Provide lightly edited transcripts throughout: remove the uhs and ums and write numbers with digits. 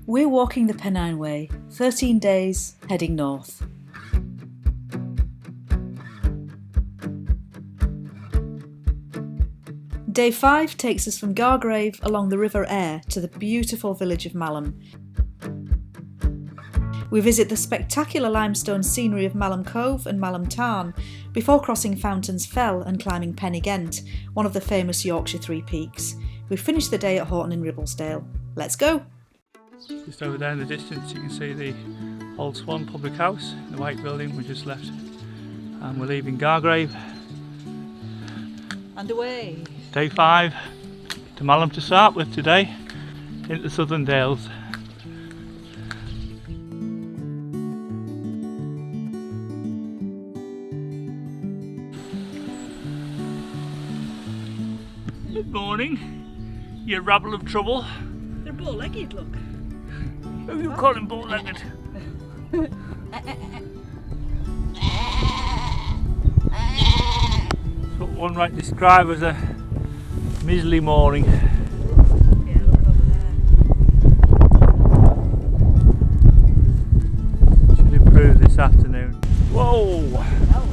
We're walking the Pennine Way, 13 days, heading north. Day 5 takes us from Gargrave along the River Aire to the beautiful village of Malham. We visit the spectacular limestone scenery of Malham Cove and Malham Tarn before crossing Fountains Fell and climbing Pen-y-Ghent, one of the famous Yorkshire Three Peaks. We finish the day at Horton-in-Ribblesdale. Let's go! Just over there in the distance you can see the Old Swan public house, the white building we just left, and we're leaving Gargrave. And away! Day 5 to Malham to start with today, into the Southern Dales. Good morning, you rabble of trouble. They're bow-legged, look. Who you calling bow-legged? That's what one might describe as a miserly morning. Yeah, look over there. Should improve this afternoon. Whoa! Oh.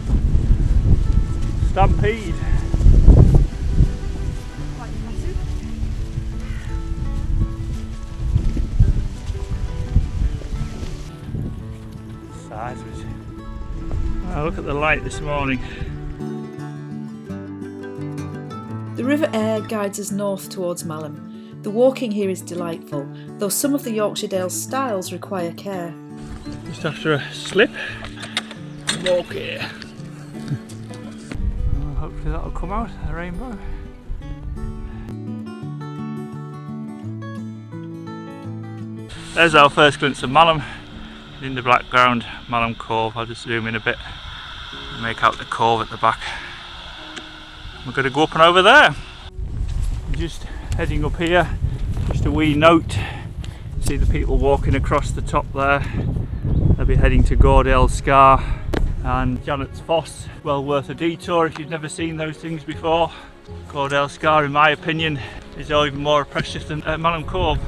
Stampede. Quite massive. Size of it. Oh, look at the light this morning. The River Aire guides us north towards Malham. The walking here is delightful, though some of the Yorkshire Dales styles require care. Just after a slip, walk here. Hopefully that'll come out, the rainbow. There's our first glimpse of Malham. In the background, Malham Cove. I'll just zoom in a bit and make out the cove at the back. We're going to go up and over there. Just heading up here, just a wee note. See the people walking across the top there. They'll be heading to Gordale Scar and Janet's Foss. Well worth a detour if you've never seen those things before. Gordale Scar, in my opinion, is even more impressive than Malham Cove.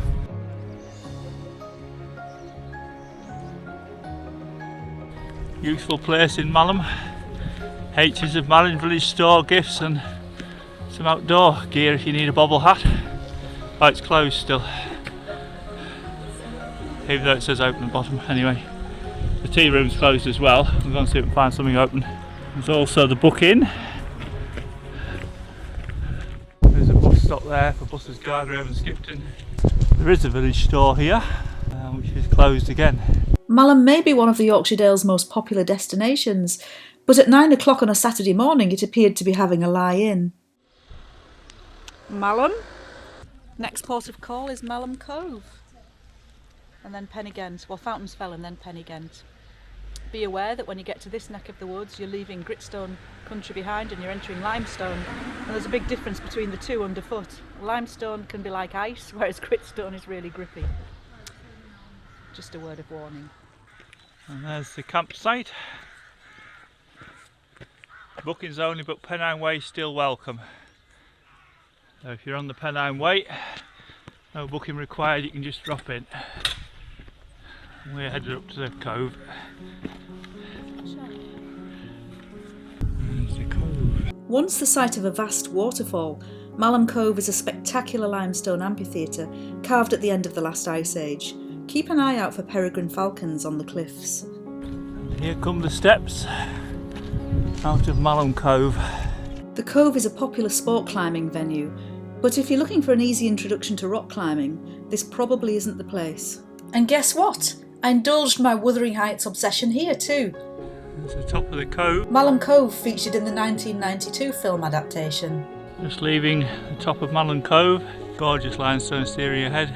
Useful place in Malham. H's of Malham Village Store gifts and some outdoor gear if you need a bobble hat. Oh, it's closed still, even though it says open at the bottom. Anyway, the tea room's closed as well. We're going to see if we can find something open. There's also the book inn. There's a bus stop there for buses Gargrave and Skipton. There is a village store here, which is closed again. Malham may be one of the Yorkshire Dales' most popular destinations, but at 9 o'clock on a Saturday morning it appeared to be having a lie-in. Malham. Next port of call is Malham Cove. And then Penny-Ghent, well Fountains Fell and then Penny-Ghent. Be aware that when you get to this neck of the woods you're leaving Gritstone country behind and you're entering Limestone. And there's a big difference between the two underfoot. Limestone can be like ice, whereas Gritstone is really grippy. Just a word of warning. And there's the campsite. Bookings only, but Pennine Way still welcome. So if you're on the Pennine Way, no booking required, you can just drop in. We're headed up to the cove. There's the cove. Once the site of a vast waterfall, Malham Cove is a spectacular limestone amphitheatre carved at the end of the last ice age. Keep an eye out for peregrine falcons on the cliffs. And here come the steps out of Malham Cove. The Cove is a popular sport climbing venue, but if you're looking for an easy introduction to rock climbing, this probably isn't the place. And guess what? I indulged my Wuthering Heights obsession here too. There's the top of the cove. Malham Cove featured in the 1992 film adaptation. Just leaving the top of Malham Cove. Gorgeous limestone steering ahead.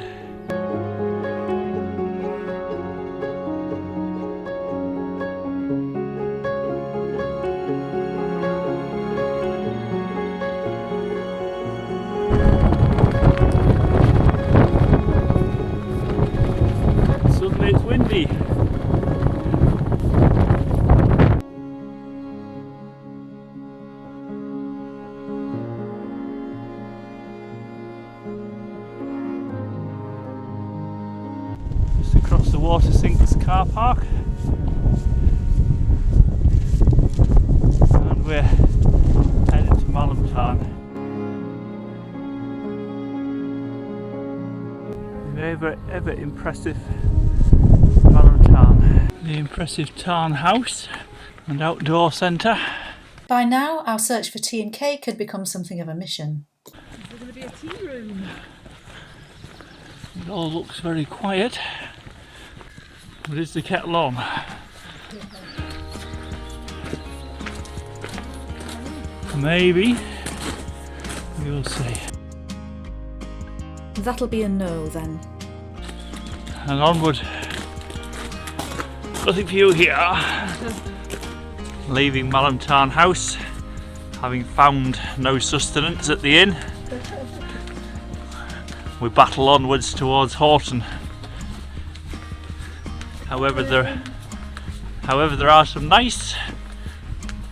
Suddenly it's windy. across the Water Sinks car park, and we're heading to Malham Tarn. The ever impressive Malham Tarn. The impressive Tarn House and Outdoor Centre. By now, our search for tea and cake had become something of a mission. There's going to be a tea room. It all looks very quiet. But is the kettle on? Maybe. We'll see. That'll be a no then. And onward. Nothing for you here. Leaving Malham Tarn House, having found no sustenance at the inn. We battle onwards towards Horton. However, there are some nice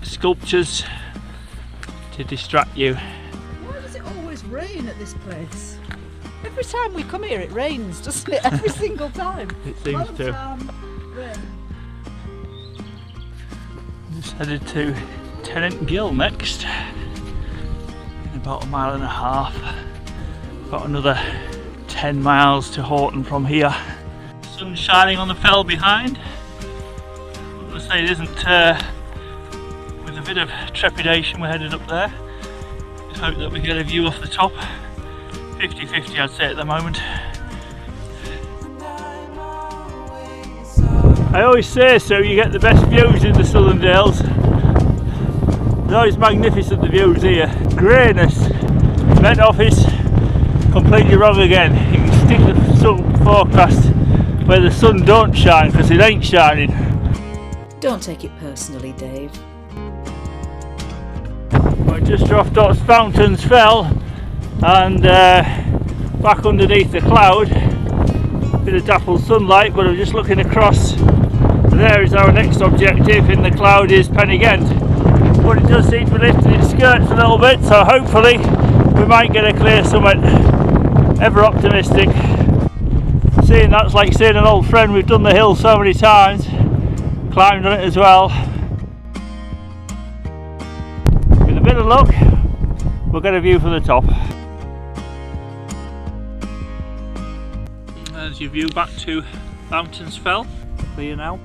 sculptures to distract you. Why does it always rain at this place? Every time we come here it rains, doesn't it? Every single time. It seems to. Rain. Just headed to Pen-y-Ghent next. In about 1.5 miles. About another 10 miles to Horton from here. Sun shining on the fell behind. I'm going to say it isn't with a bit of trepidation we're headed up there. Just hope that we get a view off the top. 50-50 I'd say at the moment. I always say so, you get the best views in the Southern Dales. They're always magnificent, the views here. Greyness. Met Office, completely wrong again. You can stick the sun forecast where the sun don't shine, because it ain't shining. Don't take it personally, Dave. I just dropped off Fountains Fell and back underneath the cloud. Bit of dappled sunlight, but I'm just looking across. There is our next objective. In the cloud is Pen-y-Ghent, but it does seem to be lifting its skirts a little bit, so hopefully we might get a clear summit. Ever optimistic. Seeing that's like seeing an old friend. We've done the hill so many times, climbed on it as well. With a bit of luck, we'll get a view from the top. There's your view back to Fountains Fell. Clear now.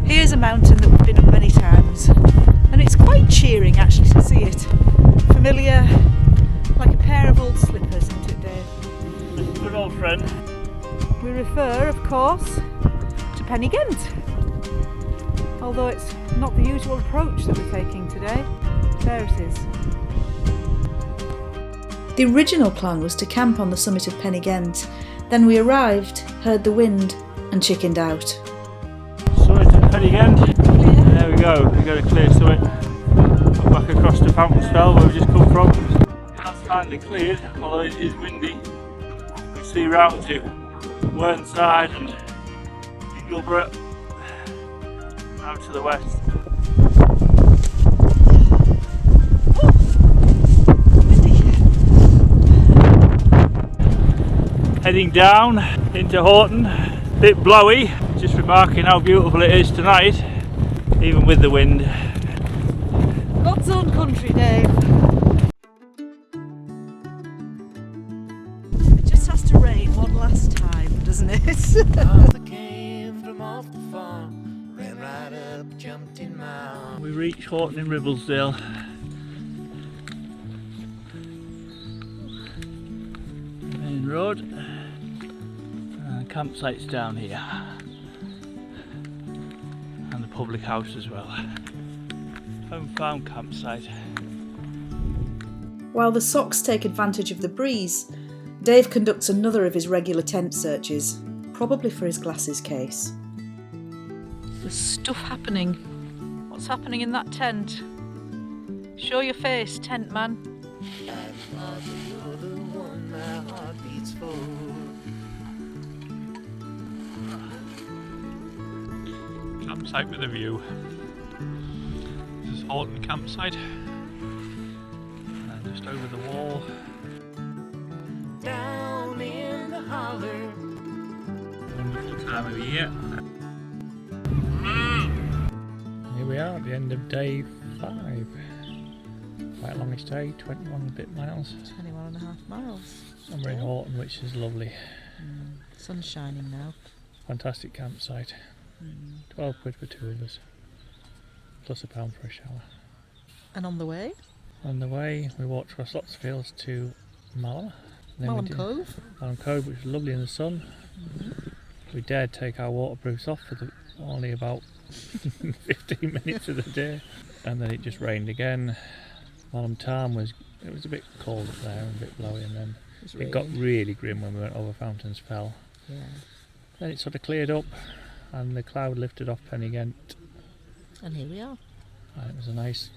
Here's a mountain that we've been up many times, and it's quite cheering actually to see it. Familiar, like a pair of old slippers, isn't it, Dave? This is a good old friend. We refer, of course, to Pen-y-Ghent, although it's not the usual approach that we're taking today. There it is. The original plan was to camp on the summit of Pen-y-Ghent. Then we arrived, heard the wind, and chickened out. Summit of Pen-y-Ghent. There we go, we got a clear summit. Go back across to Fountains Fell where we just come from. That's finally cleared, although it is windy. We see round to Whernside and Ingleborough out to the west. Heading down into Horton, bit blowy, just remarking how beautiful it is tonight, even with the wind. God's own country, Dave. It just has to rain one last time, doesn't it? We reach Horton-in-Ribblesdale. Main road. Campsites down here, and the public house as well. Home farm campsite. While the socks take advantage of the breeze, Dave conducts another of his regular tent searches, probably for his glasses case. There's stuff happening. What's happening in that tent? Show your face, tent man. Campsite with a view. This is Horton campsite. And just over the wall. Down in time of year. Here we are at the end of day 5. Quite a longish day, 21 and a bit miles. 21.5 miles. And we're in Horton, which is lovely. Sun's shining now. Fantastic campsite. 12 quid for 2 of us. Plus £1 for a shower. And on the way? On the way, we walked across lots of fields to Malham. Malham Cove. Malham Cove, which was lovely in the sun. We dared take our waterproofs off for only about 15 minutes of the day. And then it just rained again. Malham Tarn was a bit cold up there and a bit blowy, and then it got really grim when we went over Fountains Fell. Yeah. Then it sort of cleared up and the cloud lifted off Pen-y-Ghent. And here we are. And it was a nice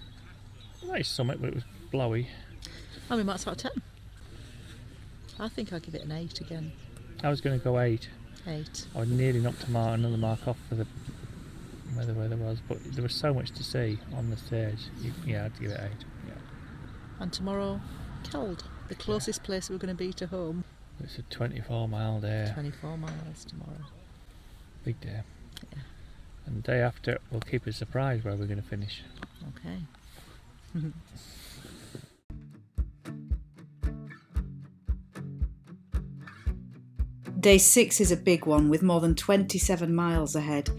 summit, but it was blowy. I mean, that's out of 10. I think I'll give it an 8 again. I was going to go 8. 8. I would nearly knocked another mark off for the weather was, but there was so much to see on the stage. Yeah, I'd give it 8. Yeah. And tomorrow, Keld, the closest place we're going to be to home. It's a 24-mile day. 24 miles tomorrow. Big day. Yeah. And the day after, we'll keep a surprise where we're going to finish. Okay. Day 6 is a big one with more than 27 miles ahead.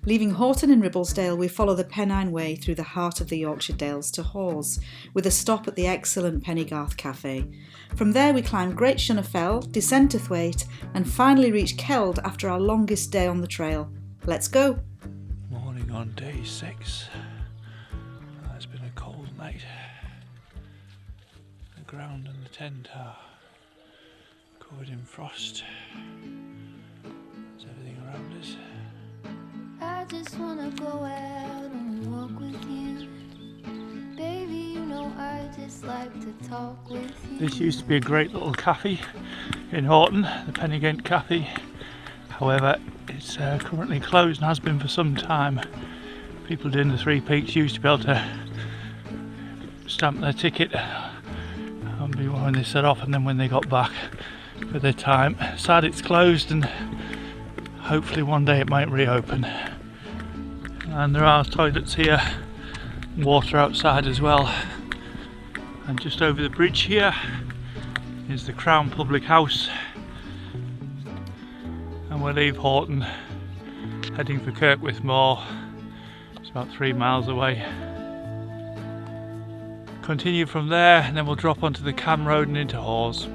Leaving Horton-in-Ribblesdale, we follow the Pennine Way through the heart of the Yorkshire Dales to Hawes, with a stop at the excellent Penny Garth Café. From there we climb Great Shunner Fell, descend to Thwaite and finally reach Keld after our longest day on the trail. Let's go! Morning on day 6. It's been a cold night. The ground and the tent are covered in frost. There's everything around us. I just wanna go out and walk with you. Baby, you know I just like to talk with you. This used to be a great little cafe in Horton, the Pen-y-Ghent Café. However, it's currently closed and has been for some time. People doing the 3 peaks used to be able to stamp their ticket when they set off, and then when they got back for their time. Sad it's closed, and hopefully one day it might reopen. And there are toilets here, water outside as well. And just over the bridge here is the Crown Public House. And we'll leave Horton heading for Kirkwith Moor. It's about 3 miles away. Continue from there and then we'll drop onto the Cam Road and into Hawes.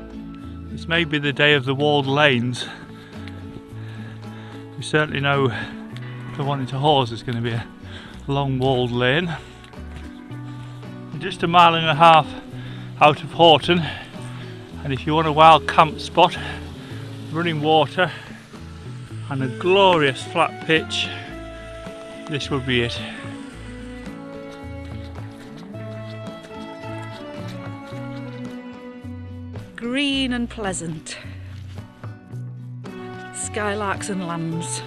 This may be the day of the walled lanes. We certainly know the one into Hawes is going to be a long walled lane. We're just 1.5 miles out of Horton, and if you want a wild camp spot, running water and a glorious flat pitch, this would be it. Green and pleasant. Skylarks and lambs.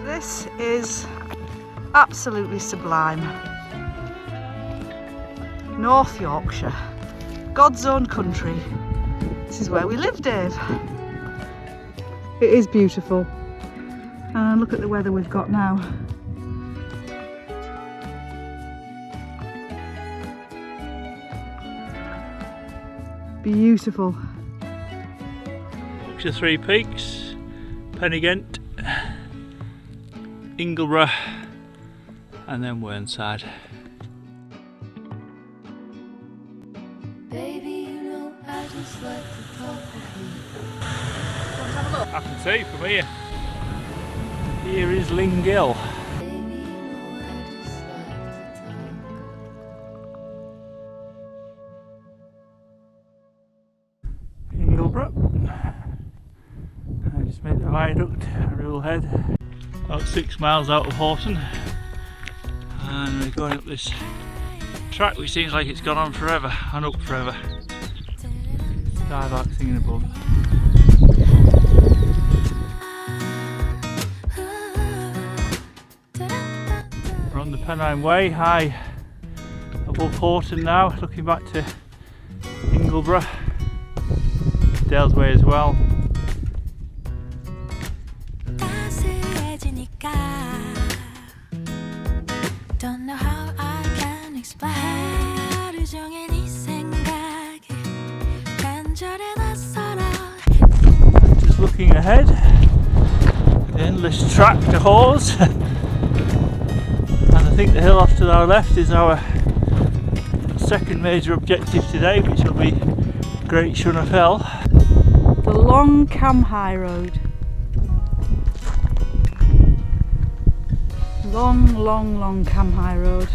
This is absolutely sublime. North Yorkshire, God's own country. This is where we live, Dave. It is beautiful. And look at the weather we've got now. Beautiful. Yorkshire 3 Peaks, Pen-y-Ghent, Ingleborough, and then Whernside. Baby, you know I just like to talk with you. I can see from here. Here is Lingill. Baby, you know I just like to talk. Ingleborough. I just made the viaduct, Rule Head. About 6 miles out of Horton. And we're going up this track which seems like it's gone on forever and up forever. Skylark singing above. We're on the Pennine Way, high above Horton now, looking back to Ingleborough. Dales Way as well. 따스해지니까 Don't know how I can explain 하루 종일 네 생각에 간절해 낯설어 Just looking ahead, the endless track to Hawes. And I think the hill off to our left is our second major objective today, which will be Great Shunner Fell. The long Cam High Road. Long Cam High Road.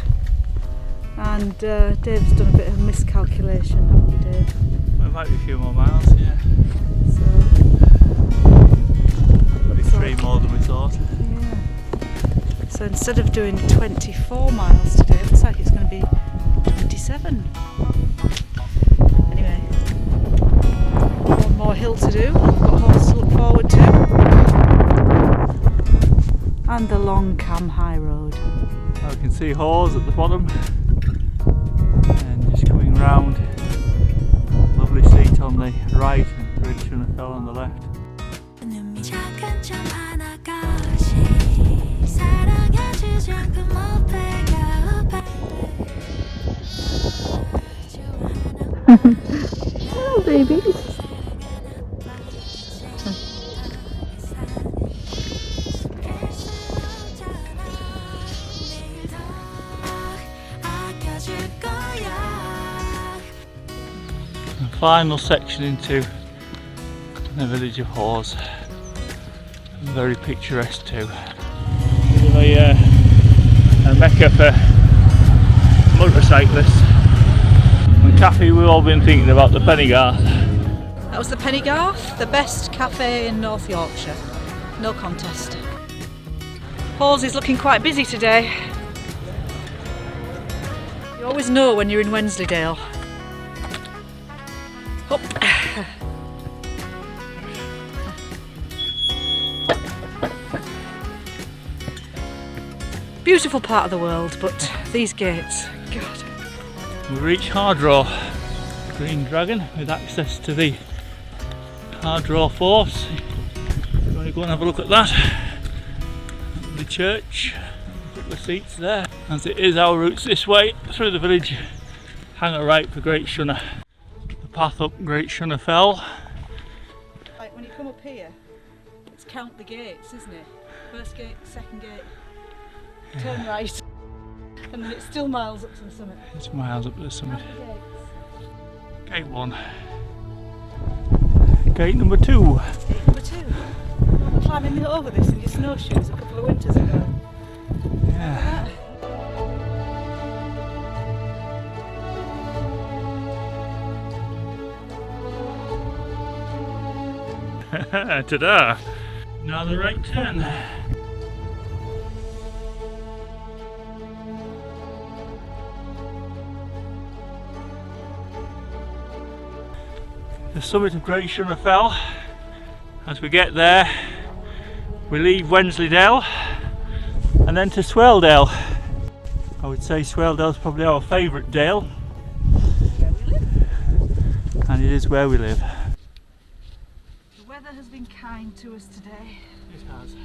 And Dave's done a bit of miscalculation, haven't you, Dave? It might be a few more miles, yeah. So, Maybe 3 more than we thought. yeah. So instead of doing 24 miles today, it looks like it's going to be 27. Anyway, one more hill to do. We've got Hawes to look forward to. And the long Cam High Road. Now we can see Hawes at the bottom. And just coming round, lovely seat on the right and Great Shunner Fell on the left. 눈이 작은 점 하나같이 사랑해주지 않고 못 배가 Hello, babies. Final section into the village of Hawes. Very picturesque too. A mecca for motorcyclists. And cafe, we've all been thinking about the Penny Garth. That was the Penny Garth, the best cafe in North Yorkshire. No contest. Hawes is looking quite busy today. You always know when you're in Wensleydale. Up. Beautiful part of the world, but these gates, God. We reach Hardraw, Green Dragon, with access to the Hardraw Force. You want to go and have a look at that? The church, a couple of seats there. As it is our routes this way through the village, hang a right for Great Shunner. The path up Great Shunner Fell. Like when you come up here, it's count the gates, isn't it? First gate, second gate, turn right, and then it's still miles up to the summit. It's miles up to the summit. Count the gates. Gate 1. Gate number 2. Gate number 2. I was climbing over this in your snowshoes a couple of winters ago. Yeah. Ta-da! Now the right turn. The summit of Great Shunner Fell. As we get there, we leave Wensleydale and then to Swaledale. I would say Swaledale's probably our favourite dale. Where we live. And it is where we live. The weather has been kind to us today. It has.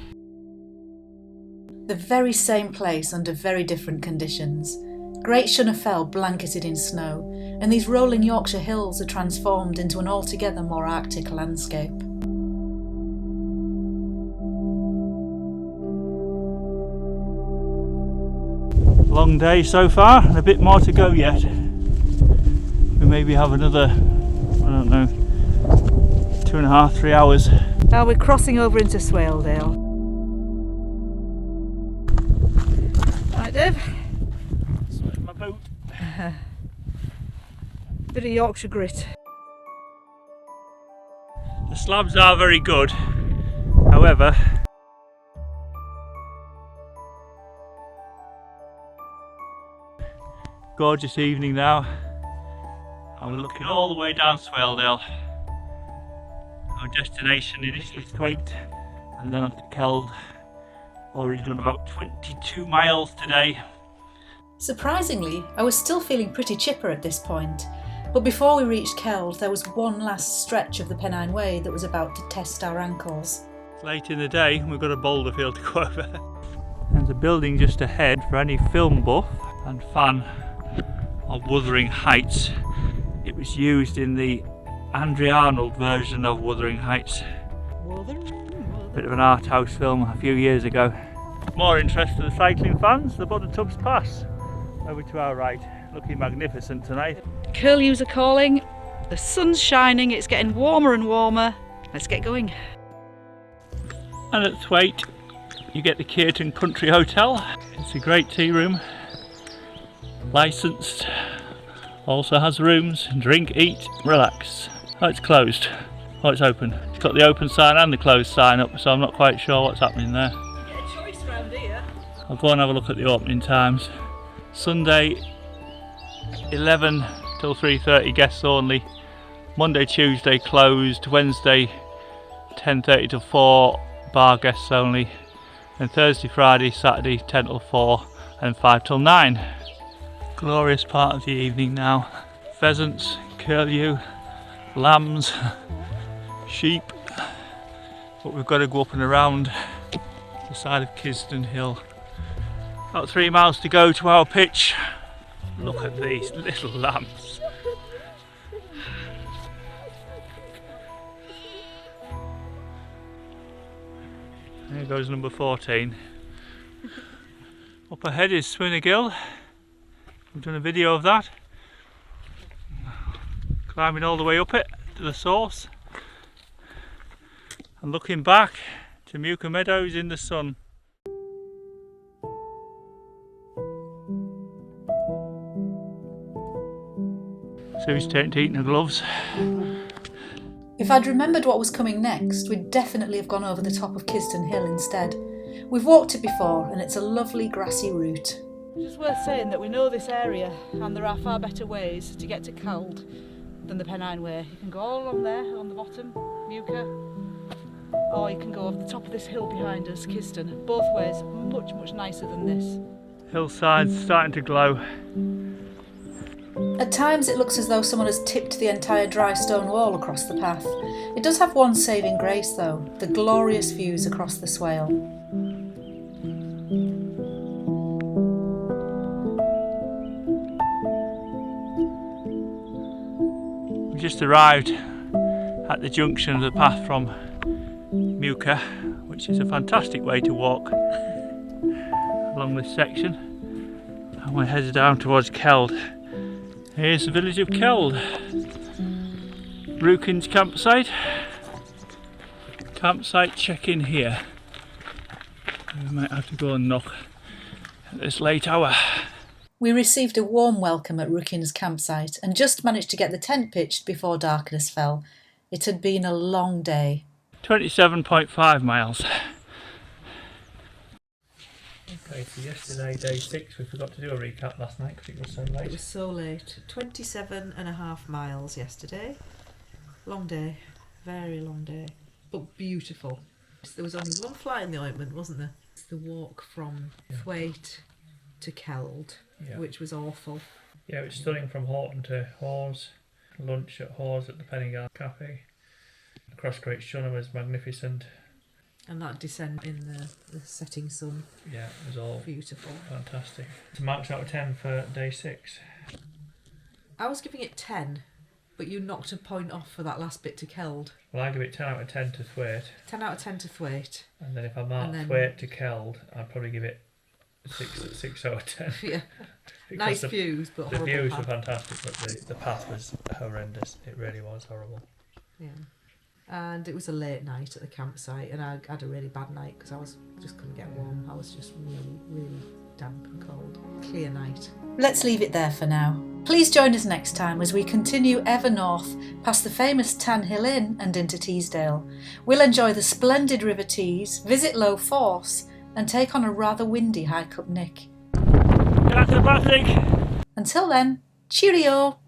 The very same place under very different conditions. Great Shunner Fell blanketed in snow, and these rolling Yorkshire hills are transformed into an altogether more Arctic landscape. Long day so far, and a bit more to go yet. We maybe have another, I don't know, 2.5, 3 hours. Now we're crossing over into Swaledale. Right, Dave? Sweating my boot. Bit of Yorkshire grit. The slabs are very good, however, gorgeous evening now, and we're looking all the way down Swaledale. Our destination initially Thwaite and then on to Keld. Already done about 22 miles today. Surprisingly, I was still feeling pretty chipper at this point, But before we reached Keld, there was one last stretch of the Pennine Way that was about to test our ankles. It's late in the day and we've got a boulder field to go over. There's a building just ahead for any film buff and fan of Wuthering Heights. It was used in the Andrew Arnold version of Wuthering Heights. Bit of an art house film a few years ago. More interest to the cycling fans, the Bodder Tubbs Pass over to our right, looking magnificent tonight. Curlews are calling, the sun's shining, it's getting warmer and warmer. Let's get going. And at Thwaite you get the Kearton Country Hotel. It's a great tea room, licensed, also has rooms, drink, eat, relax. Oh, it's closed. Oh, it's open. It's got the open sign and the closed sign up, so I'm not quite sure what's happening there. Get a choice round here. I'll go and have a look at the opening times. Sunday 11 till 3:30 guests only. Monday, Tuesday closed. Wednesday 10:30 to 4 bar guests only. And Thursday, Friday, Saturday 10 till 4 and 5 till 9. Glorious part of the evening now. Pheasants, curlew, lambs, sheep. But we've got to go up and around the side of Kisdon Hill. About 3 miles to go to our pitch. Look at these little lambs. There goes number 14. Up ahead is Swaledale. We've done a video of that. Climbing all the way up it to the source. And looking back to Muka Meadows in the sun. Sue's taking to eating her gloves. If I'd remembered what was coming next, we'd definitely have gone over the top of Kisdon Hill instead. We've walked it before and it's a lovely grassy route. It's just worth saying that we know this area and there are far better ways to get to Keld than the Pennine Way. You can go all along there on the bottom, Muka, or you can go off the top of this hill behind us, Kisdon. Both ways much, much nicer than this. Hillside's starting to glow. At times it looks as though someone has tipped the entire dry stone wall across the path. It does have one saving grace though, the glorious views across the Swale. We just arrived at the junction of the path from Muka, which is a fantastic way to walk along this section. And we're headed down towards Keld. Here's the village of Keld. Rukin's campsite. Campsite check-in here. We might have to go and knock at this late hour. We received a warm welcome at Rukin's campsite and just managed to get the tent pitched before darkness fell. It had been a long day. 27.5 miles. Okay, so yesterday, day 6, we forgot to do a recap last night because it was so late. It was so late. 27.5 miles yesterday. Long day. Very long day. But beautiful. There was only one fly in the ointment, wasn't there? It's the walk from Thwaite to Keld, which was awful. Yeah, it was stunning from Horton to Hawes. Lunch at Hawes at the Penny Garth Café. Across Great Shunner was magnificent. And that descent in the setting sun. Yeah, it was all beautiful. Fantastic. It's marks out of 10 for day 6. I was giving it 10, but you knocked a point off for that last bit to Keld. Well, I give it 10 out of 10 to Thwaite. 10 out of 10 to Thwaite. And then if I mark Thwaite to Keld, I'd probably give it 6 out of 10. Yeah. Because Nice views, but horrible. The views path. were fantastic, but the path was horrendous. It really was horrible. Yeah. And it was a late night at the campsite, and I had a really bad night because I just couldn't get warm. I was just really, really damp and cold. Clear night. Let's leave it there for now. Please join us next time as we continue ever north past the famous Tan Hill Inn and into Teesdale. We'll enjoy the splendid River Tees, visit Low Force and take on a rather windy hike up Nick. That's a bad thing. Until then, cheerio!